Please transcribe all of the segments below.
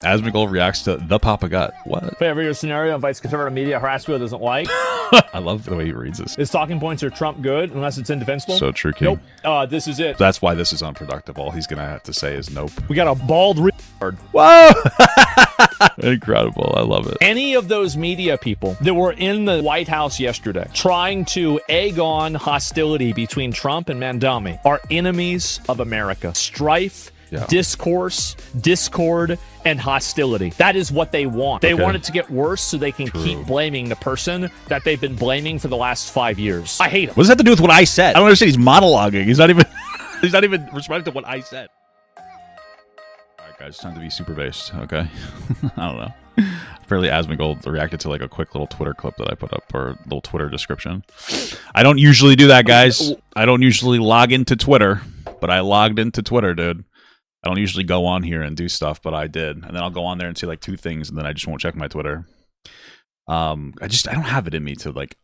Asmongold reacts to the Papa Gut. What? Favor your scenario invites conservative media harass who it doesn't like. I love the way he reads this. His talking points are Trump good unless it's indefensible. So true, King. Nope. This is it. That's why this is unproductive. All he's gonna have to say is nope. We got a bald retard. Whoa! Incredible. I love it. Any of those media people that were in the White House yesterday trying to egg on hostility between Trump and Mandami are enemies of America. Strife, discourse, discord, and hostility. That is what they want. They want it to get worse so they can keep blaming the person that they've been blaming for the last 5 years. I hate him. What does that have to do with what I said? I don't understand. He's monologuing. He's not even responding to what I said. All right, guys, time to be super based, okay? I don't know. Apparently Asmongold reacted to like a quick little Twitter clip that I put up, or a little Twitter description. I don't usually do that, guys. I don't usually log into Twitter, but I logged into Twitter, dude. I don't usually go on here and do stuff, but I did. And then I'll go on there and say like 2 things, and then I just won't check my Twitter. I don't have it in me to like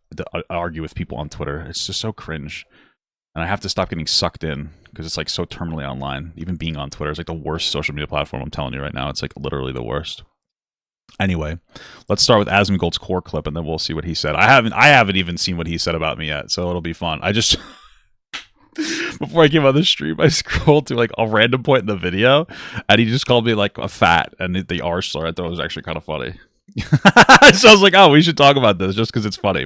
argue with people on Twitter. It's just so cringe. And I have to stop getting sucked in because it's like so terminally online. Even being on Twitter is like the worst social media platform, I'm telling you right now. It's like literally the worst. Anyway, let's start with Asmongold's core clip, and then we'll see what he said. I haven't even seen what he said about me yet, so it'll be fun. I just before I came on the stream, I scrolled to like a random point in the video, and he just called me like a fat, and the R slur I thought was actually kind of funny. So I was like, oh, we should talk about this just because it's funny.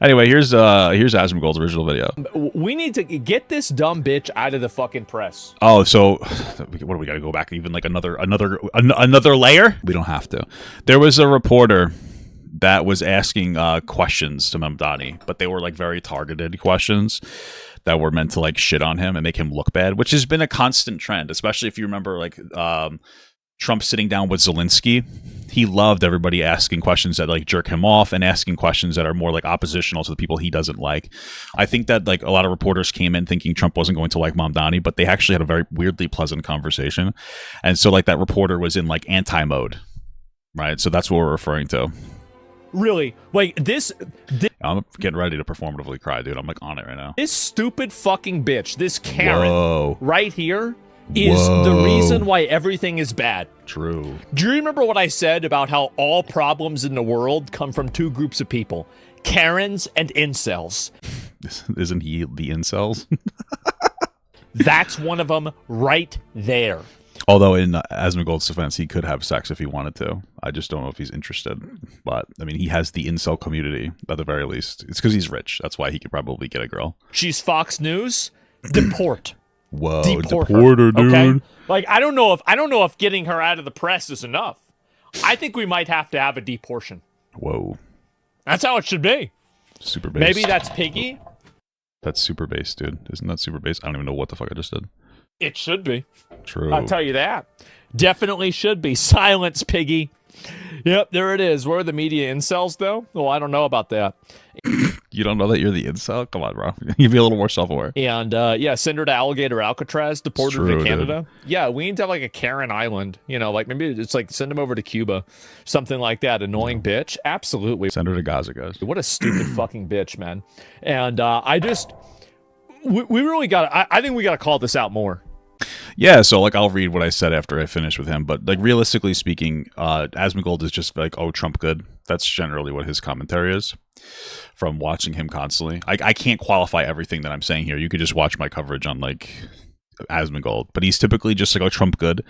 Anyway, here's Asmongold's original video. We need to get this dumb bitch out of the fucking press. Oh, so what do we got to go back even like another layer? We don't have to. There was a reporter that was asking questions to Mamdani, but they were like very targeted questions that were meant to like shit on him and make him look bad, which has been a constant trend, especially if you remember like Trump sitting down with Zelensky. He loved everybody asking questions that like jerk him off and asking questions that are more like oppositional to the people he doesn't like. I think that like a lot of reporters came in thinking Trump wasn't going to like Mamdani, but they actually had a very weirdly pleasant conversation. And so like that reporter was in like anti-mode, right? So that's what we're referring to. Really? Like this I'm getting ready to performatively cry, dude. I'm like on it right now. This stupid fucking bitch, this Karen right here is the reason why everything is bad. True. Do you remember what I said about how all problems in the world come from 2 groups of people? Karens and incels. Isn't he the incels? That's one of them right there. Although in Asmongold's defense, he could have sex if he wanted to. I just don't know if he's interested. But, I mean, he has the incel community, at the very least. It's because he's rich. That's why he could probably get a girl. She's Fox News. Deport. Whoa, Deport her, dude. Okay? Like, I don't know if getting her out of the press is enough. I think we might have to have a deportation. Whoa. That's how it should be. Super base. Maybe that's Piggy. That's super base, dude. Isn't that super base? I don't even know what the fuck I just did. It should be. True. I'll tell you that. Definitely should be. Silence, Piggy. Yep, there it is. Where are the media incels, though? Well, I don't know about that. You don't know that you're the incel? Come on, bro. You be a little more self-aware. And, yeah, send her to Alligator Alcatraz, deport her to Canada. Dude. Yeah, we need to have, like, a Karen Island. You know, like, maybe it's, like, send them over to Cuba. Something like that. Annoying bitch. Absolutely. Send her to Gaza, guys. What a stupid fucking bitch, man. And I just... We really got to... I think we got to call this out more. Yeah, so like I'll read what I said after I finish with him, but like realistically speaking, Asmongold is just like, oh, Trump good. That's generally what his commentary is from watching him constantly. I can't qualify everything that I'm saying here. You could just watch my coverage on like Asmongold, but he's typically just like, oh, Trump good.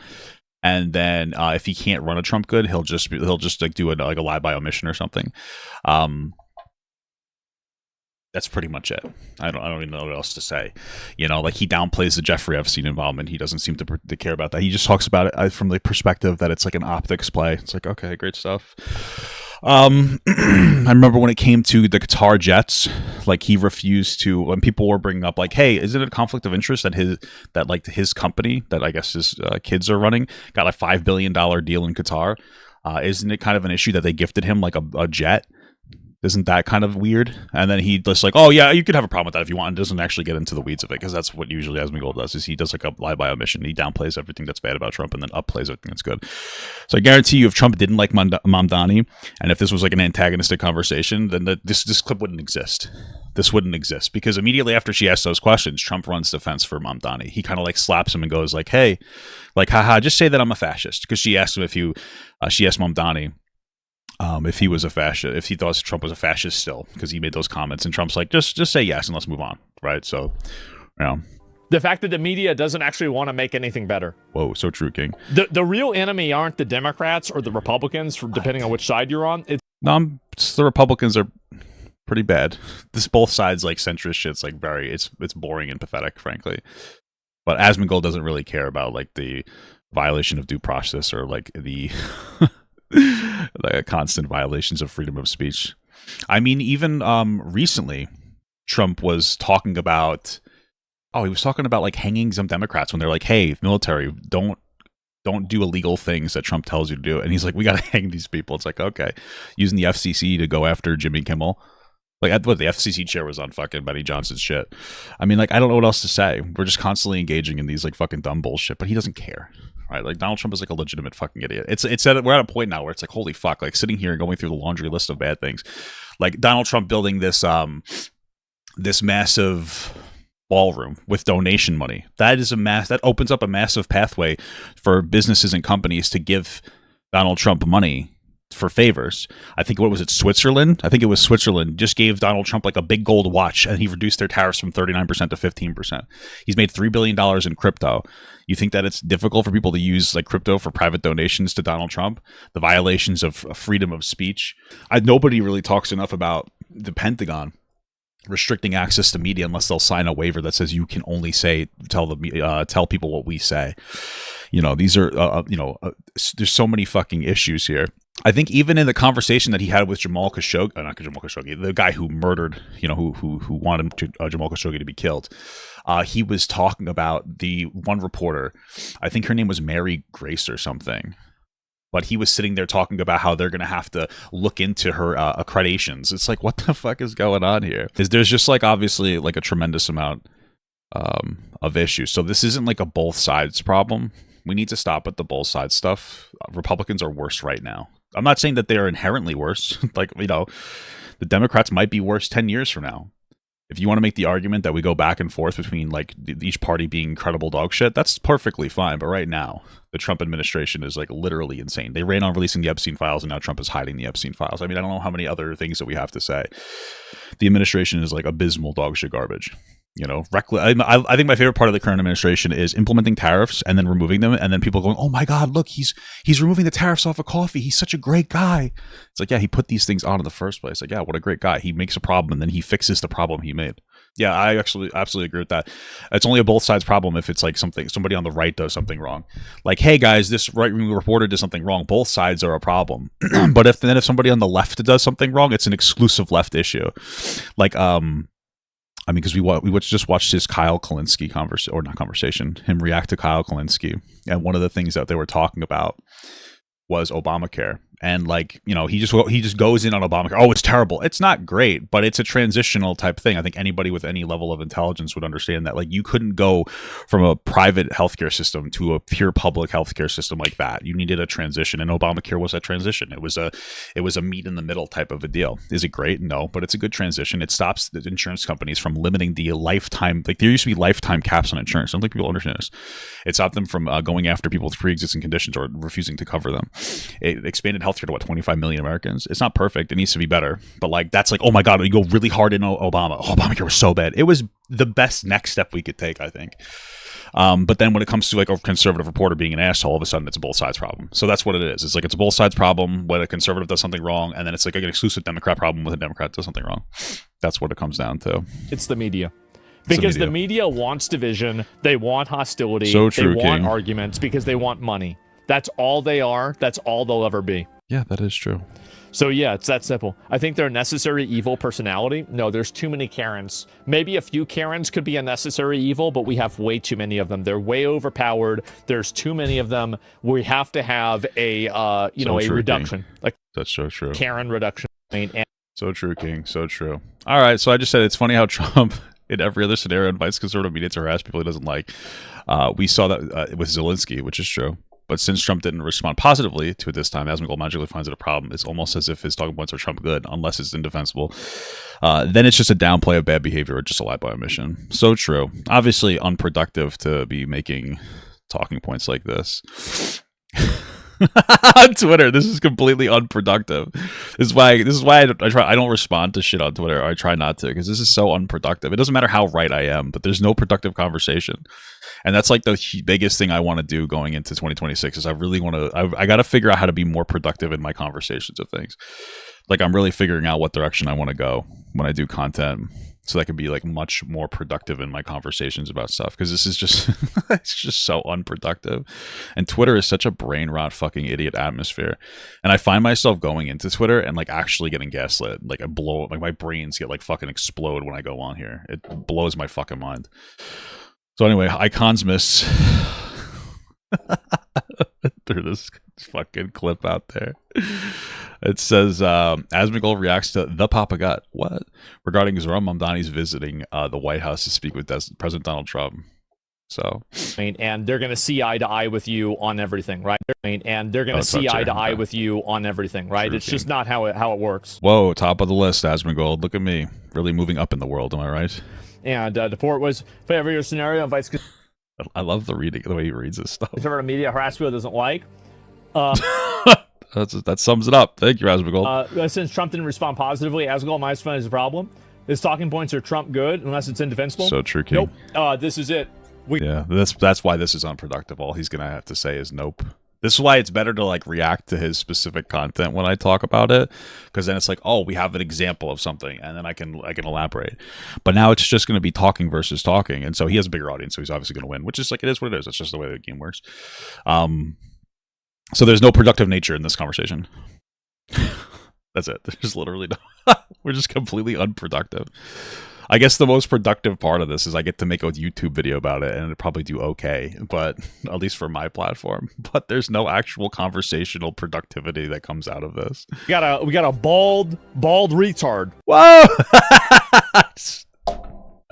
And then if he can't run a Trump good, he'll just like do like a lie by omission or something. That's pretty much it. I don't even know what else to say. You know, like he downplays the Jeffrey Epstein involvement. He doesn't seem to care about that. He just talks about it from the perspective that it's like an optics play. It's like, okay, great stuff. I remember when it came to the Qatar jets, like he refused to, when people were bringing up like, hey, isn't it a conflict of interest that his company that I guess his kids are running got a $5 billion deal in Qatar? Isn't it kind of an issue that they gifted him like a jet? Isn't that kind of weird? And then he just like, oh yeah, you could have a problem with that if you want, and doesn't actually get into the weeds of it, because that's what usually Asmongold does, is he does like a lie by omission. He downplays everything that's bad about Trump and then upplays everything that's good. So I guarantee you, if Trump didn't like Mamdani, and if this was like an antagonistic conversation, then this clip wouldn't exist. this wouldn't exist, because immediately after she asks those questions, Trump runs defense for Mamdani. He kind of like slaps him and goes like, hey, like, haha, just say that I'm a fascist. Because she asked him she asked Mamdani if he was a fascist, if he thought Trump was a fascist still, because he made those comments. And Trump's like, just say yes and let's move on. Right. So, you know. The fact that the media doesn't actually want to make anything better. Whoa, so true, King. The real enemy aren't the Democrats or the Republicans, depending on which side you're on. The Republicans are pretty bad. This both sides like centrist shit's like it's boring and pathetic, frankly. But Asmongold doesn't really care about like the violation of due process or like the like constant violations of freedom of speech. I mean, even recently, Trump was talking about. Oh, he was talking about like hanging some Democrats when they're like, "Hey, military, don't do illegal things that Trump tells you to do." And he's like, "We got to hang these people." It's like, okay, using the FCC to go after Jimmy Kimmel. Like, what, the FCC chair was on fucking Benny Johnson's shit. I mean, like, I don't know what else to say. We're just constantly engaging in these like fucking dumb bullshit, but he doesn't care. Right? Like, Donald Trump is like a legitimate fucking idiot. We're at a point now where it's like, holy fuck, like sitting here and going through the laundry list of bad things, like Donald Trump building this this massive ballroom with donation money. That opens up a massive pathway for businesses and companies to give Donald Trump money for favors. I think, what was it, Switzerland? I think it was Switzerland just gave Donald Trump like a big gold watch, and he reduced their tariffs from 39% to 15%. He's made $3 billion in crypto. You think that it's difficult for people to use like crypto for private donations to Donald Trump? The violations of freedom of speech. Nobody really talks enough about the Pentagon restricting access to media unless they'll sign a waiver that says you can only tell people what we say. You know, these are there's so many fucking issues here. I think even in the conversation that he had with Jamal Khashoggi, not Jamal Khashoggi, the guy who murdered, who wanted Jamal Khashoggi to be killed, he was talking about the one reporter. I think her name was Mary Grace or something. But he was sitting there talking about how they're going to have to look into her accreditations. It's like, what the fuck is going on here? There's just like obviously like a tremendous amount of issues. So this isn't like a both sides problem. We need to stop at the both sides stuff. Republicans are worse right now. I'm not saying that they're inherently worse. Like, the Democrats might be worse 10 years from now. If you want to make the argument that we go back and forth between like each party being incredible dog shit, that's perfectly fine. But right now, the Trump administration is like literally insane. They ran on releasing the Epstein files, and now Trump is hiding the Epstein files. I mean, I don't know how many other things that we have to say. The administration is like abysmal dog shit garbage. Reckless. I think my favorite part of the current administration is implementing tariffs and then removing them, and then people going, "Oh my God, look, he's removing the tariffs off of coffee. He's such a great guy." It's like, yeah, he put these things on in the first place. Like, yeah, what a great guy. He makes a problem and then he fixes the problem he made. Yeah, I actually absolutely agree with that. It's only a both sides problem if it's like somebody on the right does something wrong. Like, hey guys, this right-wing reporter did something wrong. Both sides are a problem. But if somebody on the left does something wrong, it's an exclusive left issue. Like, I mean, because we just watched his Kyle Kalinske him react to Kyle Kalinske. And one of the things that they were talking about was Obamacare. And like, he just goes in on Obamacare. Oh, it's terrible. It's not great, but it's a transitional type thing. I think anybody with any level of intelligence would understand that. Like, you couldn't go from a private healthcare system to a pure public healthcare system like that. You needed a transition, and Obamacare was that transition. It was a meet in the middle type of a deal. Is it great? No, but it's a good transition. It stops the insurance companies from limiting the lifetime. Like, there used to be lifetime caps on insurance. I don't think people understand this. It stopped them from going after people with pre-existing conditions or refusing to cover them. It expanded healthcare to 25 million Americans. It's not perfect. It needs to be better. But like, that's like, oh my God, we go really hard in Obama. Oh, Obamacare was so bad. It was the best next step we could take, I think. But then when it comes to like a conservative reporter being an asshole, all of a sudden it's a both sides problem. So that's what it is. It's like, it's a both sides problem when a conservative does something wrong, and then it's like an exclusive Democrat problem when a Democrat does something wrong. That's what it comes down to. It's the media. Because the media wants division. They want hostility. So true, they want King. arguments because they want money. That's all they are. That's all they'll ever be. Yeah, that is true. So yeah, it's that simple. I think they're a necessary evil personality. No, there's too many Karens. Maybe a few Karens could be a necessary evil, but we have way too many of them. They're way overpowered. There's too many of them. We have to have a a reduction. King. Like, that's so true. Karen reduction. So true, King. So true. All right, so I just said it's funny how Trump in every other scenario invites conservative media to harass people he doesn't like. We saw that with Zelensky, which is true. But since Trump didn't respond positively to it this time, Asmongold magically finds it a problem. It's almost as if his talking points are Trump good, unless it's indefensible. Then it's just a downplay of bad behavior or just a lie by omission. So true. Obviously unproductive to be making talking points like this. On Twitter, this is completely unproductive. This is why I don't respond to shit on Twitter. Or I try not to, because this is so unproductive. It doesn't matter how right I am, but there's no productive conversation, and that's like the biggest thing I want to do going into 2026. Is I really want to. I got to figure out how to be more productive in my conversations of things. Like I'm really figuring out what direction I want to go when I do content, so that I can be like much more productive in my conversations about stuff, because this is just it's just so unproductive. And Twitter is such a brain rot fucking idiot atmosphere, and I find myself going into Twitter and like actually getting gaslit. Like I blow, like my brains get like fucking explode when I go on here. It blows my fucking mind. So anyway, icons miss. Threw this fucking clip out there. It says Asmongold reacts to the Papa Gut. What? Regarding Zohran Mamdani's visiting the White House to speak with President Donald Trump. So, and they're going to see eye to eye with you on everything, right? And they're going to see eye to eye with you on everything, right? True, it's just not how it works. Whoa, top of the list, Asmongold. Look at me, really moving up in the world. Am I right? And deport was favor your scenario invites. I love the way he reads this stuff. Whatever a media harassment doesn't like. That sums it up. Thank you, Asmongold. Since Trump didn't respond positively, Asmongold might find is a problem. His talking points are Trump good, unless it's indefensible. So true, King. Nope. This is it. Yeah, that's why this is unproductive. All he's gonna have to say is nope. This is why it's better to like react to his specific content when I talk about it, because then it's like, oh, we have an example of something, and then I can elaborate. But now it's just going to be talking versus talking, and so he has a bigger audience, so he's obviously going to win, which is like it is what it is. That's just the way the game works. So there's no productive nature in this conversation. That's it. There's literally no. We're just completely unproductive. I guess the most productive part of this is I get to make a YouTube video about it, and it'll probably do okay, but at least for my platform. But there's no actual conversational productivity that comes out of this. We got a bald retard. Whoa!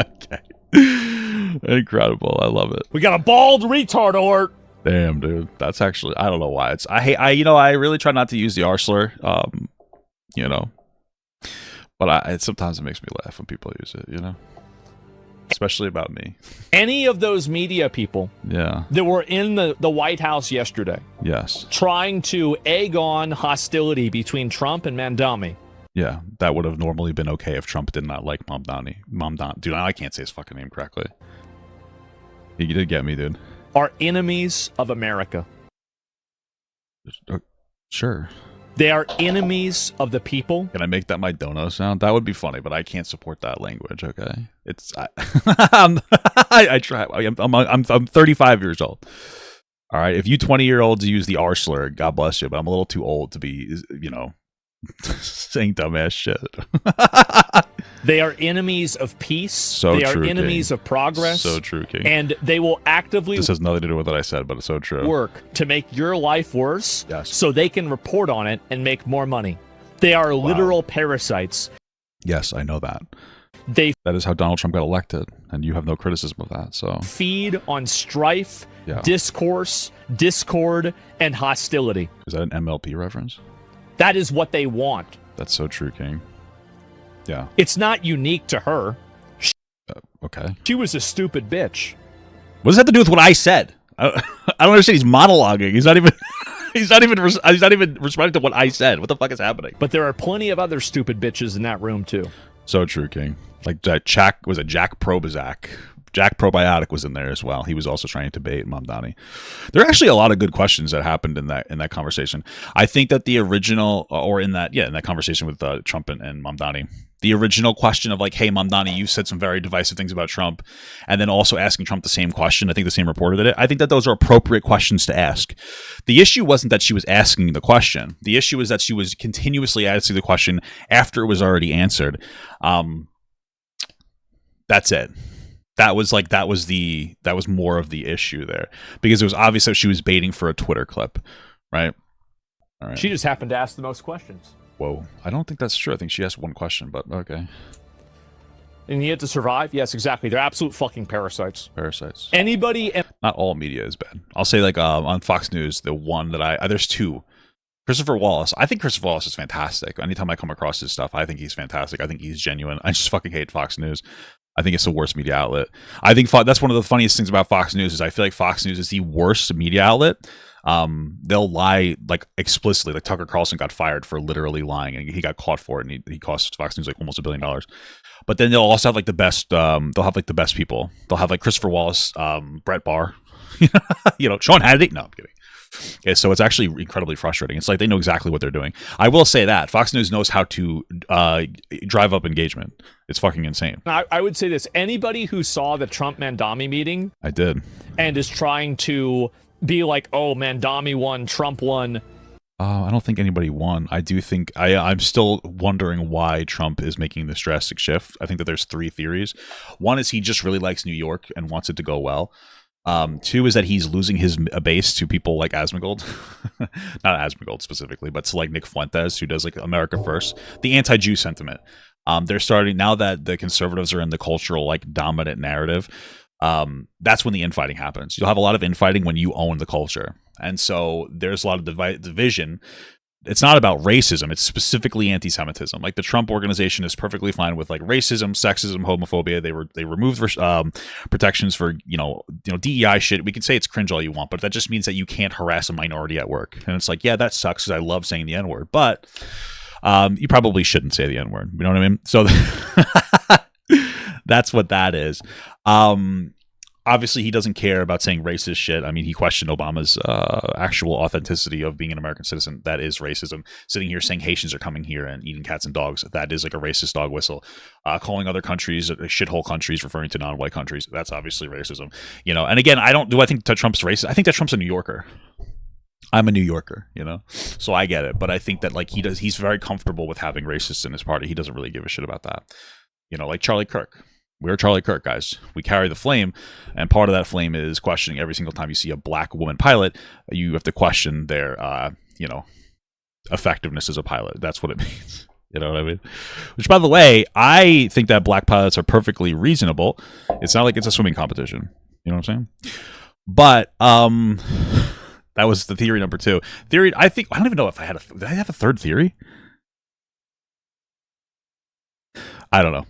Okay. Incredible. I love it. We got a bald retard alert. Damn, dude. That's actually, I don't know why. I really try not to use the R slur, but sometimes it makes me laugh when people use it, especially about me. Any of those media people that were in the White House yesterday, yes, trying to egg on hostility between Trump and Mamdani. Yeah, that would have normally been okay if Trump did not like Mamdani. Dude, I can't say his fucking name correctly. You did get me, dude. Are enemies of America. Sure. They are enemies of the people. Can I make that my dono sound? That would be funny, but I can't support that language. Okay, I try. I'm 35 years old. All right, if you 20-year-olds use the R slur, God bless you. But I'm a little too old to be, saying dumbass shit. They are enemies of peace. So they true, are enemies King. of progress. So true, King. And they will actively This has nothing to do with what I said, but it's so true. Work to make your life worse, yes, so they can report on it and make more money. They are literal parasites. Yes, I know that. That is how Donald Trump got elected, and you have no criticism of that. So feed on strife, discourse, discord, and hostility. Is that an MLP reference? That is what they want. That's so true, King. Yeah. It's not unique to her. Okay. She was a stupid bitch. What does that have to do with what I said? I don't understand. He's monologuing. He's not even. He's not even responding to what I said. What the fuck is happening? But there are plenty of other stupid bitches in that room too. So true, King. Like Jack Probiotic. Jack Probiotic was in there as well. He was also trying to bait Mamdani. There are actually a lot of good questions that happened in that conversation. I think that the original, or in that conversation with Trump and Mamdani, the original question of like, hey, Mamdani, you said some very divisive things about Trump, and then also asking Trump the same question. I think the same reporter did it. I think that those are appropriate questions to ask. The issue wasn't that she was asking the question. The issue was that she was continuously asking the question after it was already answered. That's it. That was more of the issue there, because it was obvious that she was baiting for a Twitter clip, right? All right. She just happened to ask the most questions. Whoa, I don't think that's true. I think she asked one question, but okay. And you have to survive? Yes, exactly. They're absolute fucking parasites. Parasites. Anybody... Not all media is bad. I'll say, like, on Fox News, the one that there's two. Christopher Wallace. I think Christopher Wallace is fantastic. Anytime I come across his stuff, I think he's fantastic. I think he's genuine. I just fucking hate Fox News. I think it's the worst media outlet. I think that's one of the funniest things about Fox News is I feel like Fox News is the worst media outlet. They'll lie like explicitly. Like Tucker Carlson got fired for literally lying, and he got caught for it, and he cost Fox News like almost $1 billion. But then they'll also have like the best. They'll have like the best people. They'll have like Christopher Wallace, Brett Barr, Sean Hannity. No, I'm kidding. Okay, so it's actually incredibly frustrating. It's like they know exactly what they're doing. I will say that Fox News knows how to drive up engagement. It's fucking insane. I would say this. Anybody who saw the Trump-Mandami meeting... I did. ...and is trying to be like, oh, Mandami won, Trump won... I don't think anybody won. I do think... I'm still wondering why Trump is making this drastic shift. I think that there's 3 theories. One is he just really likes New York and wants it to go well. 2 is that he's losing his base to people like Asmongold, not Asmongold specifically, but to like Nick Fuentes, who does like America First, the anti-Jew sentiment. They're starting now that the conservatives are in the cultural like dominant narrative. That's when the infighting happens. You'll have a lot of infighting when you own the culture, and so there's a lot of division. It's not about racism. It's specifically anti-Semitism. Like the Trump organization is perfectly fine with like racism, sexism, homophobia. They removed protections for DEI shit. We can say it's cringe all you want, but that just means that you can't harass a minority at work. And it's like, yeah, that sucks because I love saying the N-word, but you probably shouldn't say the N-word. You know what I mean? So that's what that is. Obviously, he doesn't care about saying racist shit. I mean, he questioned Obama's actual authenticity of being an American citizen. That is racism. Sitting here saying Haitians are coming here and eating cats and dogs. That is like a racist dog whistle. Calling other countries shithole countries, referring to non-white countries. That's obviously racism. And again, I think that Trump's racist. I think that Trump's a New Yorker. I'm a New Yorker, so I get it. But I think that like he's very comfortable with having racists in his party. He doesn't really give a shit about that. Like Charlie Kirk. We're Charlie Kirk, guys. We carry the flame, and part of that flame is questioning every single time you see a black woman pilot. You have to question their, effectiveness as a pilot. That's what it means. You know what I mean? Which, by the way, I think that black pilots are perfectly reasonable. It's not like it's a swimming competition. You know what I'm saying? But that was the theory number 2. I don't even know if I had did I have a third theory? I don't know.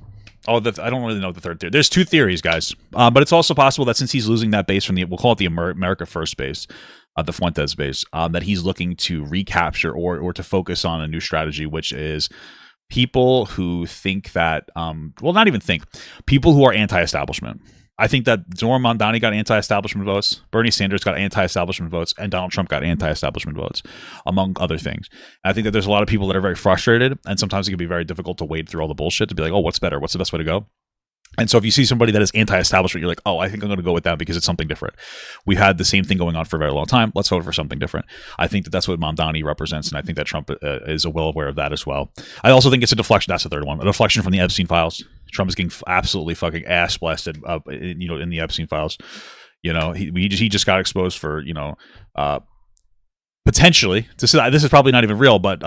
I don't really know the third theory. There's 2 theories, guys. But it's also possible that since he's losing that base from we'll call it the America First base, the Fuentes base, that he's looking to recapture or to focus on a new strategy, which is people who think that, not even think, people who are anti-establishment. I think that Zoran Mondani got anti-establishment votes, Bernie Sanders got anti-establishment votes, and Donald Trump got anti-establishment votes, among other things. And I think that there's a lot of people that are very frustrated, and sometimes it can be very difficult to wade through all the bullshit to be like, oh, what's better? What's the best way to go? And so if you see somebody that is anti-establishment, you're like, oh, I think I'm going to go with that because it's something different. We've had the same thing going on for a very long time. Let's vote for something different. I think that that's what Mamdani represents, and I think that Trump is well aware of that as well. I also think it's a deflection. That's the third one. A deflection from the Epstein files. Trump is getting absolutely fucking ass blasted in the Epstein files. He just got exposed for, potentially, this is probably not even real, but,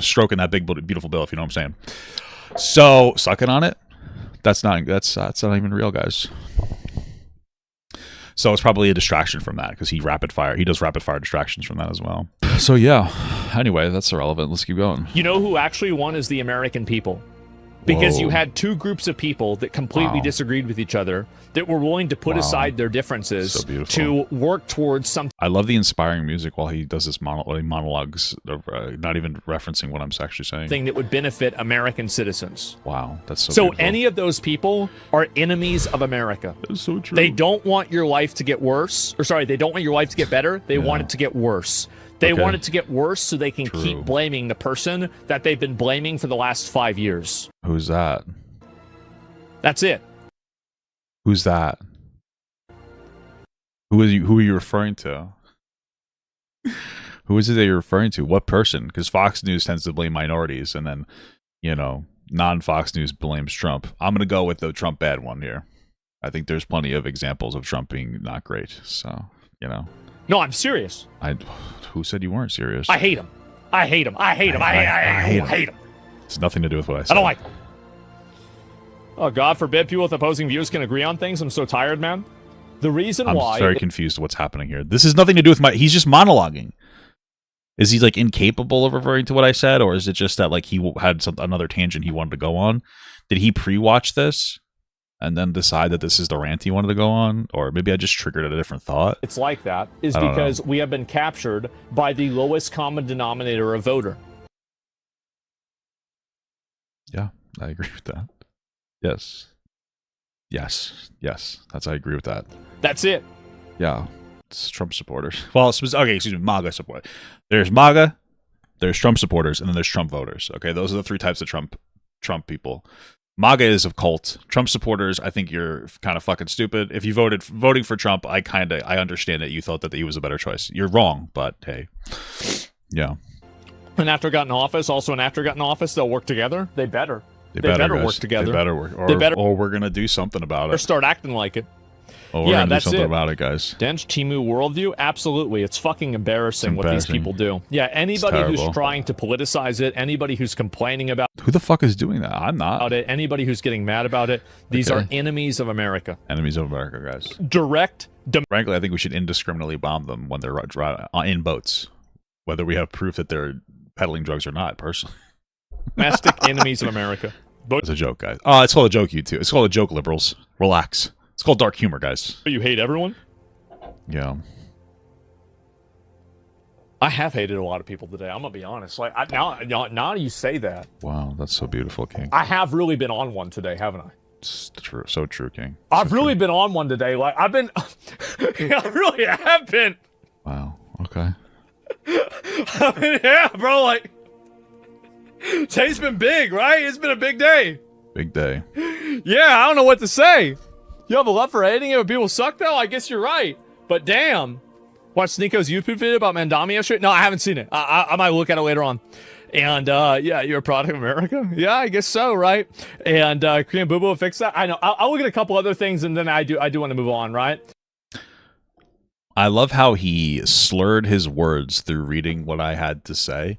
stroking that big, beautiful bill, if you know what I'm saying. So, sucking on it. That's not even real, guys. So it's probably a distraction from that because he does rapid fire distractions from that as well. So yeah. Anyway, that's irrelevant. Let's keep going. You know who actually won is the American people. Because you had 2 groups of people that completely disagreed with each other that were willing to put aside their differences to work towards something. I love the inspiring music while he does this monologues, not even referencing what I'm actually saying. Thing that would benefit American citizens. Wow, that's so beautiful. Any of those people are enemies of America. That's so true. They don't want your life to get worse. They don't want your life to get better. They want it to get worse. They want it to get worse so they can keep blaming the person that they've been blaming for the last 5 years. Who's that? That's it. Who's that? Who are you referring to? Who is it that you're referring to? What person? Because Fox News tends to blame minorities, and then, non-Fox News blames Trump. I'm going to go with the Trump bad one here. I think there's plenty of examples of Trump being not great. So, No, I'm serious. Who said you weren't serious? I hate him. I hate him. I hate him. I hate him. It's nothing to do with what I said. I don't like him. Oh, God forbid people with opposing views can agree on things. I'm so tired, man. The reason why... I'm very confused what's happening here. This has nothing to do with my... He's just monologuing. Is he, like, incapable of referring to what I said? Or is it just that, like, he had another tangent he wanted to go on? Did he pre-watch this and then decide that this is the rant he wanted to go on? Or maybe I just triggered a different thought? It's like that is because we have been captured by the lowest common denominator of voter. Yeah, I agree with that. Yes. Yes. Yes. I agree with that. That's it. Yeah. It's Trump supporters. Well, okay, excuse me, MAGA supporters. There's MAGA, there's Trump supporters, and then there's Trump voters. Okay, those are the three types of Trump people. MAGA is a cult. Trump supporters, I think you're kind of fucking stupid. If you voting for Trump, I understand that you thought that he was a better choice. You're wrong, but hey. Yeah. And after got in office, they'll work together. They better. They better guys. work together. They better work. Or we're going to do something about it. Or start acting like it. Oh, we're going to do something about it, guys. Dench Timu worldview? Absolutely. It's fucking embarrassing what these people do. Yeah, anybody who's trying to politicize it, anybody who's complaining about Who the fuck is doing that? I'm not. Anybody who's getting mad about it, these are enemies of America. Enemies of America, guys. Frankly, I think we should indiscriminately bomb them when they're in boats, whether we have proof that they're peddling drugs or not, personally. Domestic enemies of America. It's a joke, guys. Oh, it's called a joke, you two. It's called a joke, liberals. Relax. It's called dark humor, guys. You hate everyone? Yeah. I have hated a lot of people today. I'm gonna be honest. Like now you say that. Wow, that's so beautiful, King. I have really been on one today, haven't I? It's true, so true, King. I've really been on one today. Like I've been, I really have been. Wow. Okay. I mean, yeah, bro. Like today's been big, right? It's been a big day. Big day. Yeah, I don't know what to say. You have a love for hating it when people suck, though? I guess you're right. But damn. Watched Nico's YouTube video about Mandami yesterday? No, I haven't seen it. I might look at it later on. And, yeah, you're a product of America? Yeah, I guess so, right? And Korean Boo Boo will fix that? I know. I'll look at a couple other things, and then I do want to move on, right? I love how he slurred his words through reading what I had to say,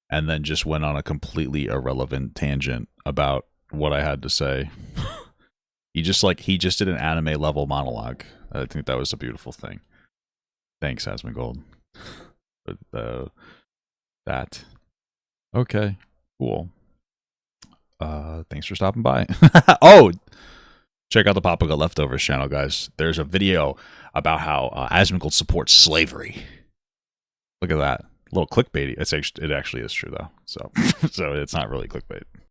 and then just went on a completely irrelevant tangent about what I had to say. He just did an anime level monologue. I think that was a beautiful thing. Thanks, Asmongold. That. Okay. Cool. Thanks for stopping by. Oh, check out the Papaga Leftovers channel, guys. There's a video about how Asmongold supports slavery. Look at that. A little clickbaity. It actually is true though. So it's not really clickbait.